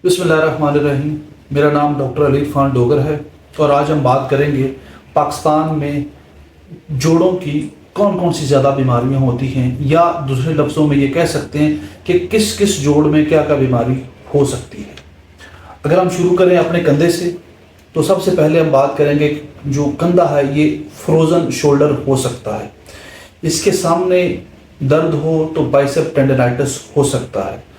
बिस्मिल्लाहिर्रहमानिर्रहीम। मेरा नाम डॉक्टर अली इरफान डोगर है और आज हम बात करेंगे पाकिस्तान में जोड़ों की कौन कौन सी ज़्यादा बीमारियां होती हैं, या दूसरे लफ्ज़ों में ये कह सकते हैं कि किस किस जोड़ में क्या क्या बीमारी हो सकती है। अगर हम शुरू करें अपने कंधे से, तो सबसे पहले हम बात करेंगे जो कंधा है ये फ्रोज़न शोल्डर हो सकता है। इसके सामने दर्द हो तो बाइसेप टेंडनाइटिस हो सकता है।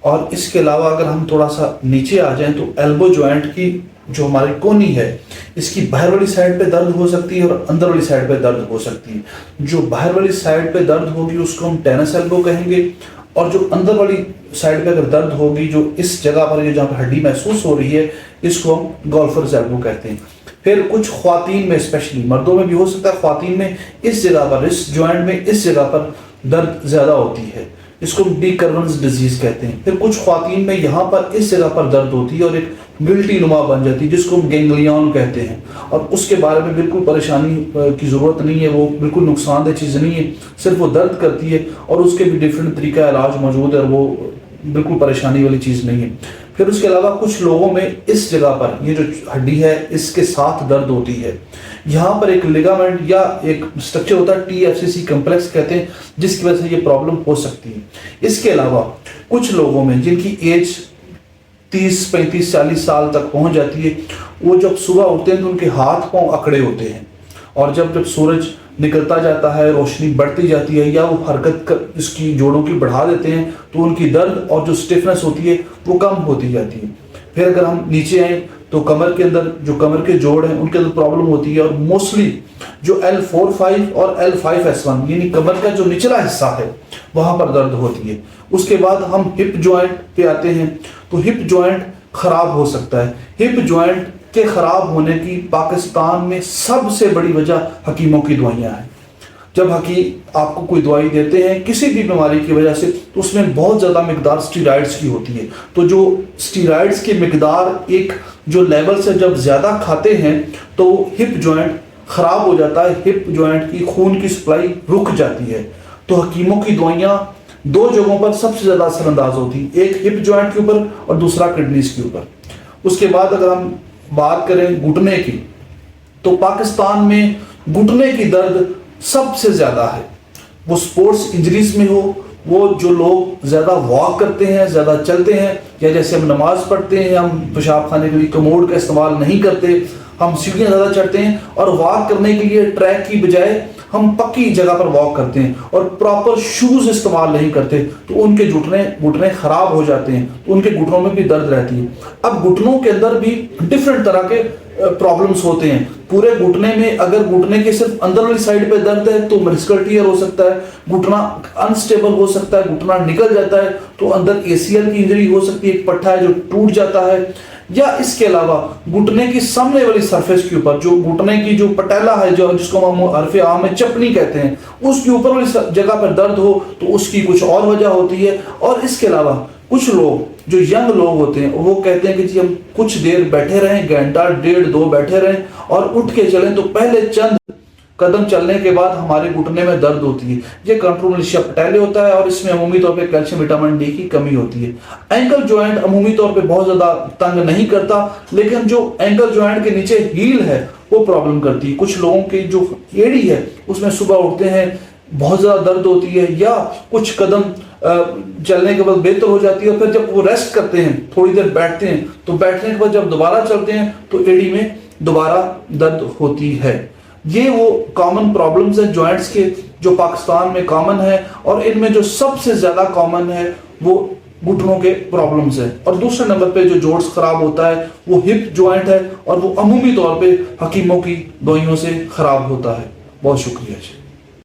और इसके अलावा अगर हम थोड़ा सा नीचे आ जाएं तो एल्बो जॉइंट की जो हमारी कोनी है, इसकी बाहर वाली साइड पे दर्द हो सकती है और अंदर वाली साइड पे दर्द हो सकती है। जो बाहर वाली साइड पे दर्द होगी उसको हम टेनिस एल्बो कहेंगे, और जो अंदर वाली साइड पे अगर दर्द होगी, जो इस जगह पर जहाँ पर हड्डी महसूस हो रही है, इसको हम गोल्फर्स एल्बो कहते हैं। फिर कुछ ख्वातीन में, स्पेशली मर्दों में भी हो सकता है, ख्वातीन में इस जगह पर, इस जॉइंट में इस जगह पर दर्द ज़्यादा होती है, इसको डी कर्वन्स डिजीज कहते हैं। फिर कुछ ख्वातीन में यहाँ पर इस जगह पर दर्द होती है और एक गिल्टी नुमा बन जाती है, जिसको हम गैंग्लियन कहते हैं, और उसके बारे में बिल्कुल परेशानी की ज़रूरत नहीं है, वो बिल्कुल नुकसानदेह चीज़ नहीं है, सिर्फ वो दर्द करती है और उसके भी डिफरेंट तरीका इलाज मौजूद है और वो बिल्कुल परेशानी वाली चीज़ नहीं है। फिर उसके अलावा कुछ लोगों में इस जगह पर, ये जो हड्डी है इसके साथ दर्द होती है, यहाँ पर एक लिगामेंट या एक स्ट्रक्चर होता है, TFCC कॉम्प्लेक्स कहते हैं, जिसकी वजह से ये प्रॉब्लम हो सकती है। इसके अलावा कुछ लोगों में जिनकी एज 30, 35, 40 साल तक पहुंच जाती है, वो जब सुबह उठते हैं तो उनके हाथ पांव अकड़े होते हैं, और जब सूरज निकलता जाता है, रोशनी बढ़ती जाती है, या वो हरकत इसकी जोड़ों की बढ़ा देते हैं, तो उनकी दर्द और जो स्टिफनेस होती है वो कम होती जाती है। फिर अगर हम नीचे आए तो कमर के अंदर जो कमर के जोड़ हैं उनके अंदर प्रॉब्लम होती है, और मोस्टली जो L4-5 और L5-S1 यानी कमर का जो निचला हिस्सा है वहाँ पर दर्द होती है। उसके बाद हम हिप जॉइंट पे आते हैं, तो हिप जॉइंट खराब हो सकता है। हिप जॉइंट के खराब होने की पाकिस्तान में सबसे बड़ी वजह हकीमों की दवाइयाँ हैं। जब हकीम आपको कोई दवाई देते हैं किसी भी बीमारी की वजह से, तो उसमें बहुत ज़्यादा मिकदार स्टीरॉइड्स की होती है। तो जो स्टीरॉइड्स की मिकदार एक जो लेवल से जब ज़्यादा खाते हैं तो हिप जॉइंट ख़राब हो जाता है, हिप जॉइंट की खून की सप्लाई रुक जाती है। तो हकीमों की दवाइयाँ दो जगहों पर सबसे ज़्यादा असरअंदाज होती हैं, एक हिप जॉइंट के ऊपर और दूसरा किडनीज के ऊपर। उसके बाद अगर हम बात करें घुटने की, तो पाकिस्तान में घुटने की दर्द सबसे ज़्यादा है। वो स्पोर्ट्स इंजरीज में हो, वो जो लोग ज़्यादा वॉक करते हैं, ज़्यादा चलते हैं, या जैसे हम नमाज पढ़ते हैं, हम पेशाब खाने के लिए कमोड का इस्तेमाल नहीं करते, हम सीढ़ियाँ ज़्यादा चढ़ते हैं, और वॉक करने के लिए ट्रैक की बजाय हम पक्की जगह पर वॉक करते हैं और प्रॉपर शूज़ इस्तेमाल नहीं करते, तो उनके घुटने ख़राब हो जाते हैं, तो उनके घुटनों में भी दर्द रहती है। अब घुटनों के अंदर भी डिफरेंट तरह के प्रॉब्लम्स होते हैं। पूरे घुटने में अगर घुटने के सिर्फ अंदर वाली साइड पे दर्द है तो मेनिस्कल टियर हो सकता है, घुटना अनस्टेबल हो सकता है, घुटना निकल जाता है तो अंदर ACL की इंजरी हो सकती है, एक पट्टा है जो टूट जाता है, या इसके अलावा घुटने की सामने वाली सरफेस के ऊपर जो घुटने की जो पटेला है, जो जिसको हम हरफे आम में चपनी कहते हैं, उसके ऊपर वाली जगह पर दर्द हो तो उसकी कुछ और वजह होती है। और इसके अलावा कुछ लोग जो यंग लोग होते हैं वो कहते हैं कि जी हम कुछ देर बैठे रहें, घंटा 1.5-2 बैठे रहें और उठ के चलें, तो पहले चंद कदम चलने के बाद हमारे घुटने में दर्द होती है। ये कंट्रोमलेशिया पटेले होता है और इसमें अमूमी तौर पे कैल्शियम विटामिन डी की कमी होती है। एंकल जॉइंट अमूमी तौर पे बहुत ज़्यादा तंग नहीं करता, लेकिन जो एंकल जॉइंट के नीचे हील है वो प्रॉब्लम करती है। कुछ लोगों की जो एड़ी है उसमें सुबह उठते हैं बहुत ज़्यादा दर्द होती है, या कुछ कदम चलने के बाद बेहतर हो जाती है, और फिर जब वो रेस्ट करते हैं, थोड़ी देर बैठते हैं, तो बैठने के बाद जब दोबारा चलते हैं तो एड़ी में दोबारा दर्द होती है। ये वो कॉमन प्रॉब्लम्स हैं जॉइंट्स के जो पाकिस्तान में कॉमन है, और इनमें जो सबसे ज़्यादा कॉमन है वो घुटनों के प्रॉब्लम्स हैं। और दूसरे नंबर पे जो जोड़्स खराब होता है वो हिप जॉइंट है, और वो अमूमी तौर पे हकीमों की दवाइयों से खराब होता है। बहुत शुक्रिया जी।